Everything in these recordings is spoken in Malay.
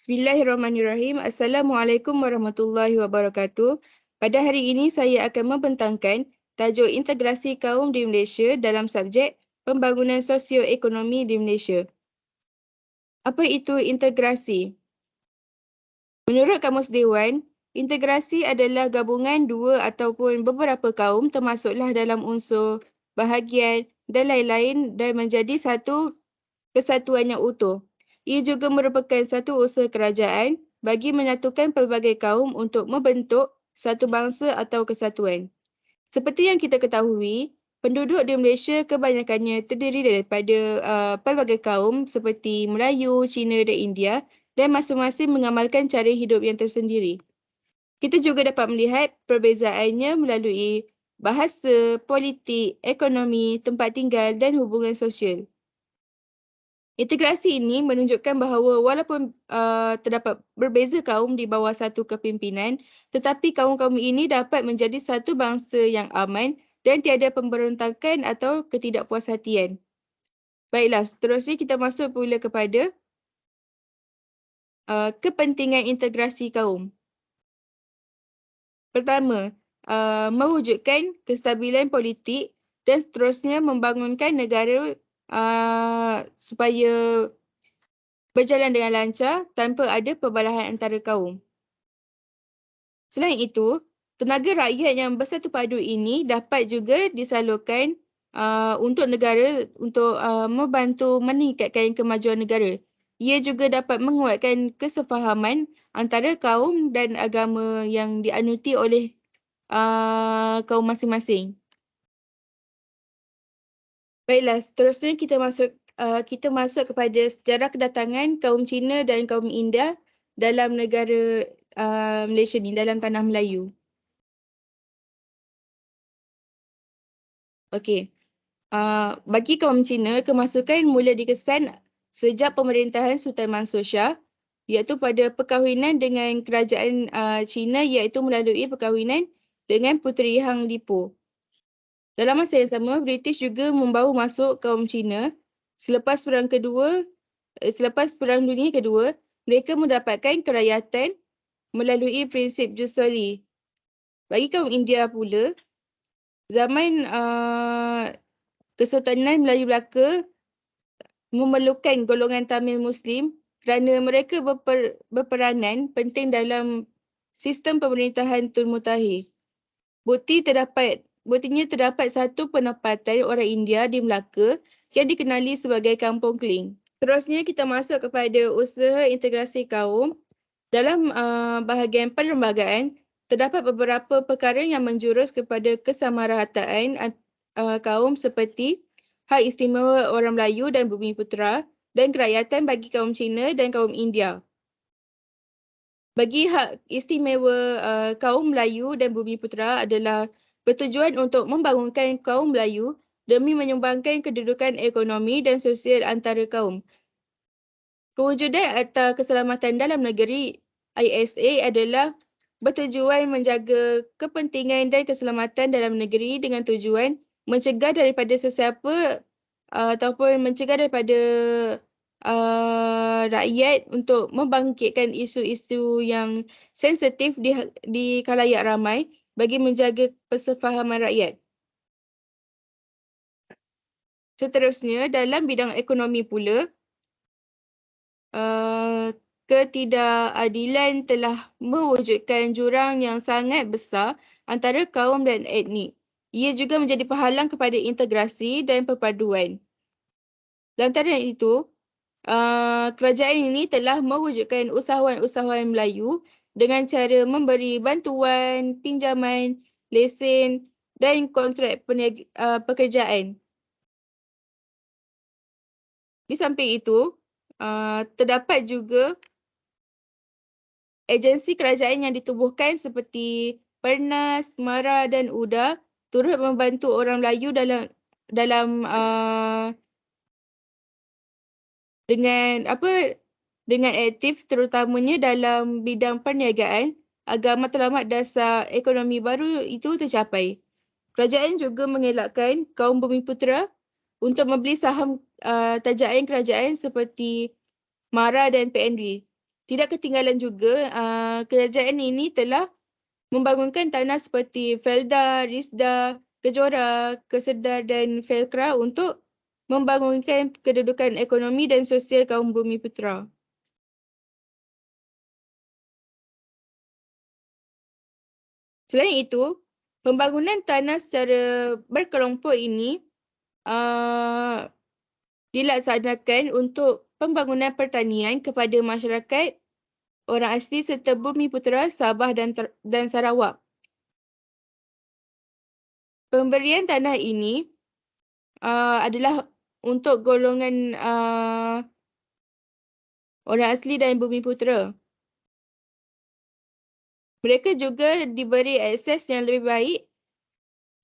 Bismillahirrahmanirrahim. Assalamualaikum warahmatullahi wabarakatuh. Pada hari ini saya akan membentangkan tajuk integrasi kaum di Malaysia dalam subjek pembangunan sosioekonomi di Malaysia. Apa itu integrasi? Menurut Kamus Dewan, integrasi adalah gabungan dua ataupun beberapa kaum termasuklah dalam unsur, bahagian dan lain-lain dan menjadi satu kesatuan yang utuh. Ia juga merupakan satu usaha kerajaan bagi menyatukan pelbagai kaum untuk membentuk satu bangsa atau kesatuan. Seperti yang kita ketahui, penduduk di Malaysia kebanyakannya terdiri daripada pelbagai kaum seperti Melayu, Cina dan India dan masing-masing mengamalkan cara hidup yang tersendiri. Kita juga dapat melihat perbezaannya melalui bahasa, politik, ekonomi, tempat tinggal dan hubungan sosial. Integrasi ini menunjukkan bahawa walaupun terdapat berbeza kaum di bawah satu kepimpinan, tetapi kaum-kaum ini dapat menjadi satu bangsa yang aman dan tiada pemberontakan atau ketidakpuashatian. Baiklah, seterusnya kita masuk pula kepada kepentingan integrasi kaum. Pertama, mewujudkan kestabilan politik dan seterusnya membangunkan negara supaya berjalan dengan lancar tanpa ada perbalahan antara kaum. Selain itu, tenaga rakyat yang bersatu padu ini dapat juga disalurkan untuk negara untuk membantu meningkatkan kemajuan negara. Ia juga dapat menguatkan kesefahaman antara kaum dan agama yang dianuti oleh kaum masing-masing. Baiklah, seterusnya kita masuk kepada sejarah kedatangan kaum Cina dan kaum India dalam negara Malaysia ni, dalam tanah Melayu. Okey. Bagi kaum Cina, kemasukan mula dikesan sejak pemerintahan Sultan Mansur Shah, iaitu pada perkahwinan dengan kerajaan Cina, iaitu melalui perkahwinan dengan Puteri Hang Lipo. Dalam masa yang sama, British juga membawa masuk kaum Cina. Selepas Perang Dunia Kedua, mereka mendapatkan kerakyatan melalui prinsip jus soli. Bagi kaum India pula, zaman Kesultanan Melayu Melaka memerlukan golongan Tamil Muslim kerana mereka berperanan penting dalam sistem pemerintahan Tun Mutahir. Buktinya terdapat satu penempatan orang India di Melaka yang dikenali sebagai Kampung Keling. Terusnya kita masuk kepada usaha integrasi kaum. Dalam bahagian perlembagaan, terdapat beberapa perkara yang menjurus kepada kesamarataan kaum seperti hak istimewa orang Melayu dan Bumiputera dan kerakyatan bagi kaum Cina dan kaum India. Bagi hak istimewa kaum Melayu dan Bumiputera adalah bertujuan untuk membangunkan kaum Melayu demi menyumbangkan kedudukan ekonomi dan sosial antara kaum. Kewujudan Akta Keselamatan Dalam Negeri ISA adalah bertujuan menjaga kepentingan dan keselamatan dalam negeri dengan tujuan mencegah daripada sesiapa ataupun mencegah daripada rakyat untuk membangkitkan isu-isu yang sensitif di khalayak ramai bagi menjaga persefahaman rakyat. Seterusnya, dalam bidang ekonomi pula, ketidakadilan telah mewujudkan jurang yang sangat besar antara kaum dan etnik. Ia juga menjadi penghalang kepada integrasi dan perpaduan. Lantaran itu, kerajaan ini telah mewujudkan usahawan-usahawan Melayu dengan cara memberi bantuan, pinjaman, lesen dan kontrak pekerjaan. Di samping itu, terdapat juga agensi kerajaan yang ditubuhkan seperti Pernas, Mara dan UDA turut membantu orang Melayu dengan aktif terutamanya dalam bidang perniagaan agar matlamat dasar ekonomi baru itu tercapai. Kerajaan juga mengelakkan kaum Bumiputera untuk membeli saham tajaan kerajaan seperti Mara dan PNB. Tidak ketinggalan juga, kerajaan ini telah membangunkan tanah seperti Felda, Risda, Kejora, Kesedar dan Velkra untuk membangunkan kedudukan ekonomi dan sosial kaum Bumiputera. Selain itu, pembangunan tanah secara berkelompok ini dilaksanakan untuk pembangunan pertanian kepada masyarakat orang asli serta Bumiputera, Sabah dan Sarawak. Pemberian tanah ini adalah untuk golongan orang asli dan Bumiputera. Mereka juga diberi akses yang lebih baik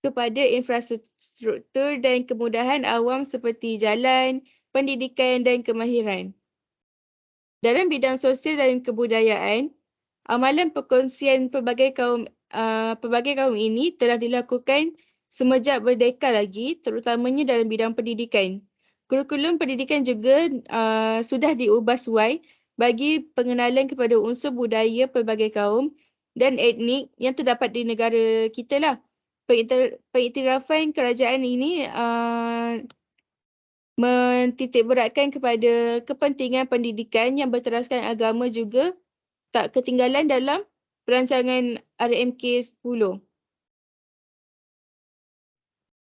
kepada infrastruktur dan kemudahan awam seperti jalan, pendidikan dan kemahiran. Dalam bidang sosial dan kebudayaan, amalan perkongsian pelbagai kaum ini telah dilakukan semenjak merdeka lagi, terutamanya dalam bidang pendidikan. Kurikulum pendidikan juga sudah diubah sesuai bagi pengenalan kepada unsur budaya pelbagai kaum dan etnik yang terdapat di negara kita lah. Pengiktirafan kerajaan ini mentitikberatkan kepada kepentingan pendidikan yang berteraskan agama juga tak ketinggalan dalam perancangan RMK 10.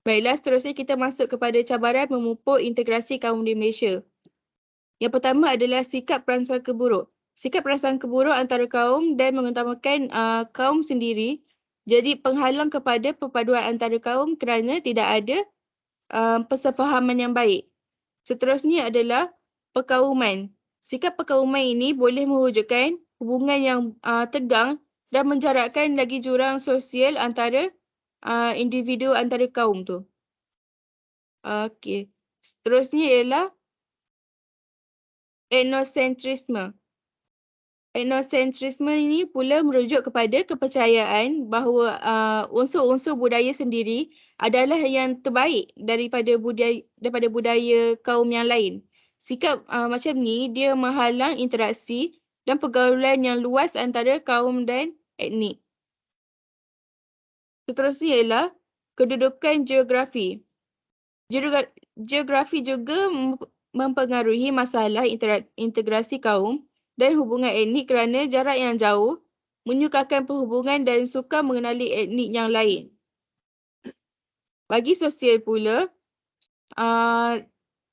Baiklah, seterusnya kita masuk kepada cabaran memupuk integrasi kaum di Malaysia. Yang pertama adalah sikap prasangka buruk. Sikap prasangka buruk antara kaum dan mengutamakan kaum sendiri jadi penghalang kepada perpaduan antara kaum kerana tidak ada persefahaman yang baik. Seterusnya adalah perkauman. Sikap perkauman ini boleh mewujudkan hubungan yang tegang dan menjarakkan lagi jurang sosial antara individu antara kaum tu. Okey. Seterusnya ialah etnosentrisme. Etnosentrisme ini pula merujuk kepada kepercayaan bahawa unsur-unsur budaya sendiri adalah yang terbaik daripada budaya kaum yang lain. Sikap macam ni dia menghalang interaksi dan pergaulan yang luas antara kaum dan etnik. Seterusnya ialah kedudukan geografi. Geografi juga mempengaruhi masalah integrasi kaum dan hubungan etnik kerana jarak yang jauh menyukarkan perhubungan dan suka mengenali etnik yang lain. Bagi sosial pula,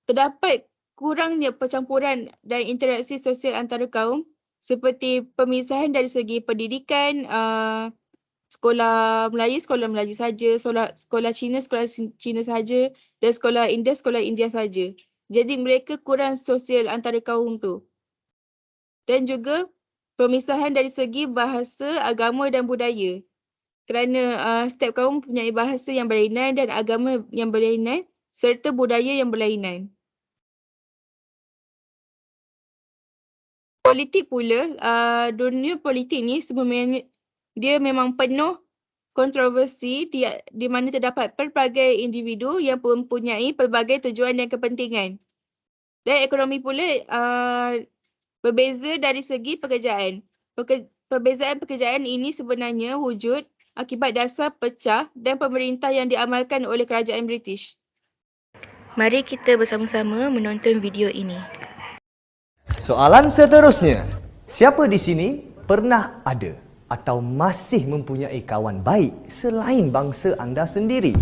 terdapat kurangnya percampuran dan interaksi sosial antara kaum seperti pemisahan dari segi pendidikan, sekolah Melayu saja, sekolah Cina saja dan sekolah India saja. Jadi mereka kurang sosial antara kaum tu. Dan juga pemisahan dari segi bahasa, agama dan budaya. Kerana setiap kaum mempunyai bahasa yang berlainan dan agama yang berlainan serta budaya yang berlainan. Politik pula, dunia politik ni sebenarnya dia memang penuh kontroversi di mana terdapat pelbagai individu yang mempunyai pelbagai tujuan dan kepentingan. Dan ekonomi pula berbeza dari segi pekerjaan. Perbezaan pekerjaan ini sebenarnya wujud akibat dasar pecah dan pemerintah yang diamalkan oleh kerajaan British. Mari kita bersama-sama menonton video ini. Soalan seterusnya. Siapa di sini pernah ada atau masih mempunyai kawan baik selain bangsa anda sendiri?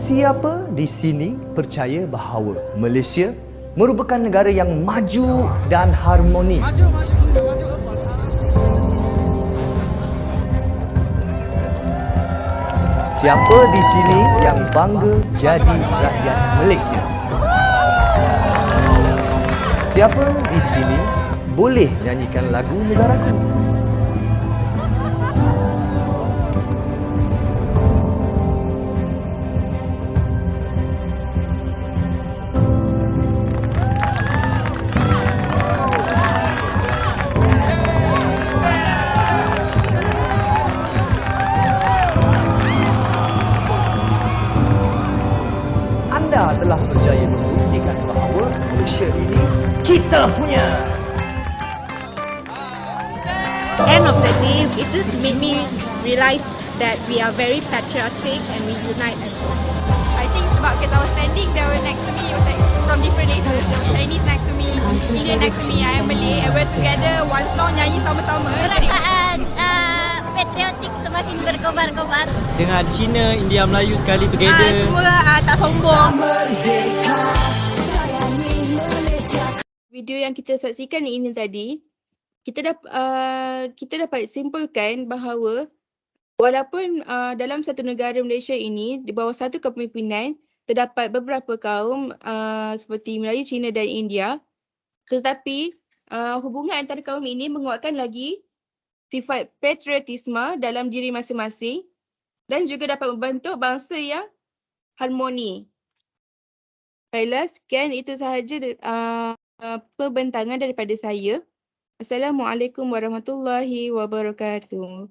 Siapa di sini percaya bahawa Malaysia merupakan negara yang maju dan harmoni? Siapa di sini yang bangga jadi rakyat Malaysia? Siapa di sini boleh nyanyikan lagu negaraku? Malaysia ini kita punya. End of the day, it just made me realize that we are very patriotic and we unite as one. I think sebab because I was standing, there were next to me, it was like from different races. There was Chinese next to me, Indian next to me, I am Malay, and we're together, one song, nyanyi sama-sama. Perasaan patriotik semakin berkobar-kobar. Dengan Cina, India, Melayu sekali together. Semua tak sombong. Video yang kita saksikan ini tadi, kita dapat simpulkan bahawa walaupun dalam satu negara Malaysia ini di bawah satu kepimpinan terdapat beberapa kaum seperti Melayu, Cina dan India, tetapi hubungan antara kaum ini menguatkan lagi sifat patriotisme dalam diri masing-masing dan juga dapat membentuk bangsa yang harmoni. Baiklah, sekian itu sahaja perbentangan daripada saya. Assalamualaikum warahmatullahi wabarakatuh.